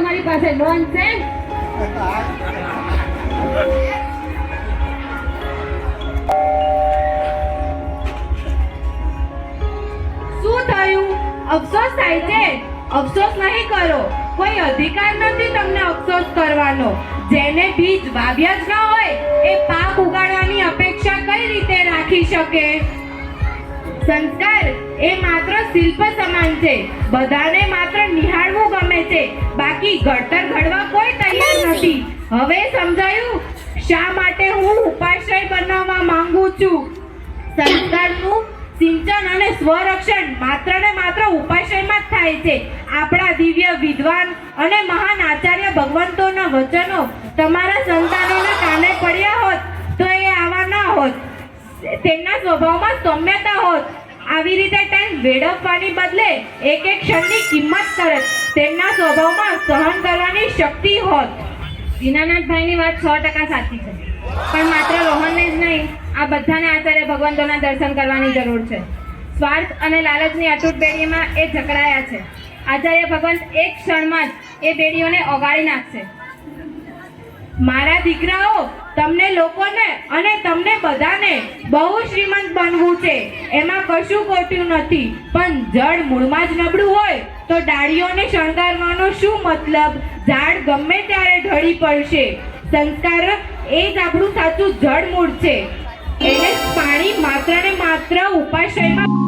તમારી પાસે નોનસેન્સ. શું થયું? અફસોસ થાય છે? અફસોસ નહીં કરો. કોઈ અધિકાર નથી તમને અફસોસ કરવાનો. જેને બીજ વાવ્યા જ ન હોય એ પાક ઉગાડવાની અપેક્ષા કઈ રીતે રાખી શકે? સંસ્કાર એ માત્ર શિલ્પ સમાન છે. બધાને માત્ર નિહાળવું ગમે છે, બાકી ઘડતર ઘડવા કોઈ તૈયાર નથી. હવે સમજાયું શા માટે હું ઉપાશ્રય બનાવવા માંગુ છું? સંસ્કારનું સિંચન અને સ્વરક્ષણ માત્ર ને માત્ર ઉપાશ્રયમાં જ થાય છે. આપણા દિવ્ય વિદ્વાન અને મહાન આચાર્ય ભગવંતોના વચનો તમારા સંતાનોના કાને પડ્યા હોત તો એ આવા ના હોત. તેમના સ્વભાવમાં સૌમ્યતા હોત. આવી રીતે ટાઈમ વેડફવાની બદલે એક એક ક્ષણની કિંમત કરત. તેમના સ્વભાવમાં સહન કરવાની શક્તિ હોત. દીનાનાથભાઈની વાત 100% સાચી છે, પણ માત્ર રોહનને જ નહીં, આ બધાને આચાર્ય ભગવંતોના દર્શન કરવાની જરૂર છે. સ્વાર્થ અને લાલચની અતૂટ બેડીમાં એ જકડાયા છે. આચાર્ય ભગવંત એક ક્ષણમાં જ એ બેડીઓને ઓગાળી નાખશે. મારા દીકરાઓ, તમને લોકોને અને તમને બધાને બહુ શ્રીમંત બનવું છે, એમાં કશું ખોટું નથી. પણ જળ મૂળમાં જ નબળું હોય તો ડાળીઓને શણગારવાનો શું મતલબ? ઝાડ ગમે ત્યારે ઢળી પડશે. સંસ્કાર એ જ આપણું સાચું જળ મૂળ છે. એને પાણી માત્ર ને માત્ર ઉપાશ્રયમાં